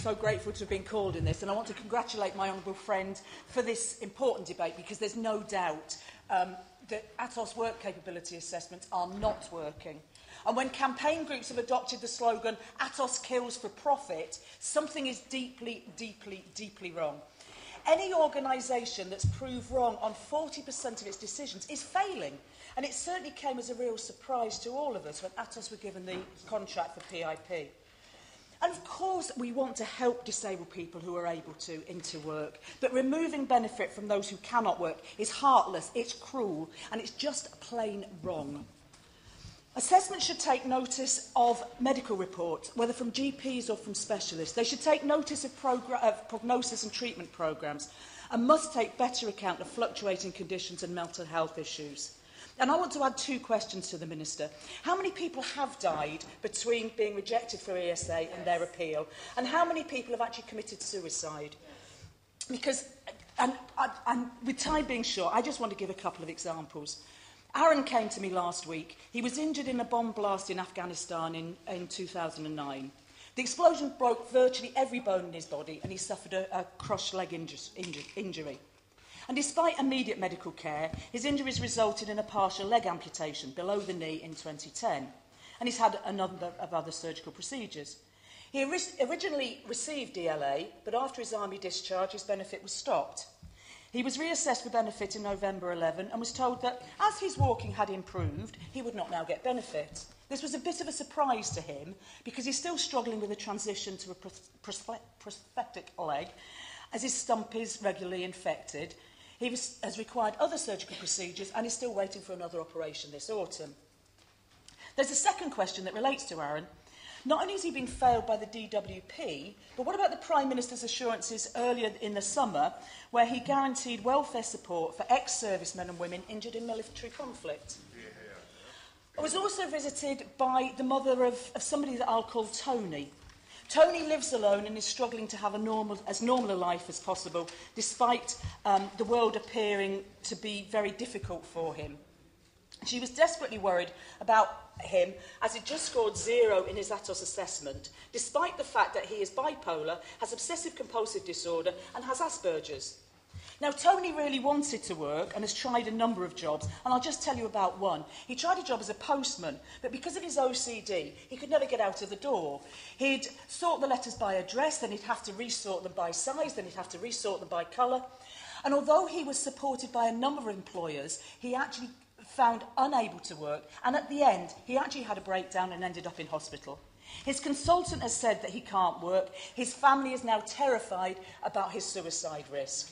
so grateful to have been called in this, and I want to congratulate my honourable friend for this important debate, because there's no doubt that ATOS work capability assessments are not working. And when campaign groups have adopted the slogan, ATOS kills for profit, something is deeply, deeply, deeply wrong. Any organisation that's proved wrong on 40% of its decisions is failing. And it certainly came as a real surprise to all of us when ATOS were given the contract for PIP. And of course, we want to help disabled people who are able to into work. But removing benefit from those who cannot work is heartless, it's cruel, and it's just plain wrong. Assessment should take notice of medical reports, whether from GPs or from specialists. They should take notice of prognosis and treatment programmes, and must take better account of fluctuating conditions and mental health issues. And I want to add 2 questions to the Minister. How many people have died between being rejected for ESA and their appeal? And how many people have actually committed suicide? Because, and with time being short, I just want to give a couple of examples. Aaron came to me last week. He was injured in a bomb blast in Afghanistan in 2009. The explosion broke virtually every bone in his body, and he suffered a crushed leg injury. And despite immediate medical care, his injuries resulted in a partial leg amputation below the knee in 2010. And he's had a number of other surgical procedures. He originally received DLA, but after his army discharge, his benefit was stopped. He was reassessed for benefit in November 11 and was told that as his walking had improved, he would not now get benefit. This was a bit of a surprise to him because he's still struggling with a transition to a prosthetic leg, as his stump is regularly infected. He has required other surgical procedures and is still waiting for another operation this autumn. There's a second question that relates to Aaron. Not only has he been failed by the DWP, but what about the Prime Minister's assurances earlier in the summer, where he guaranteed welfare support for ex-servicemen and women injured in military conflict? I was also visited by the mother of somebody that I'll call Tony. Tony lives alone and is struggling to have as normal a life as possible, despite the world appearing to be very difficult for him. She was desperately worried about him, as he just scored 0 in his ATOS assessment, despite the fact that he is bipolar, has obsessive-compulsive disorder and has Asperger's. Now, Tony really wanted to work and has tried a number of jobs, and I'll just tell you about one. He tried a job as a postman, but because of his OCD, he could never get out of the door. He'd sort the letters by address, then he'd have to resort them by size, then he'd have to resort them by colour. And although he was supported by a number of employers, he actually found unable to work, and at the end, he actually had a breakdown and ended up in hospital. His consultant has said that he can't work. His family is now terrified about his suicide risk.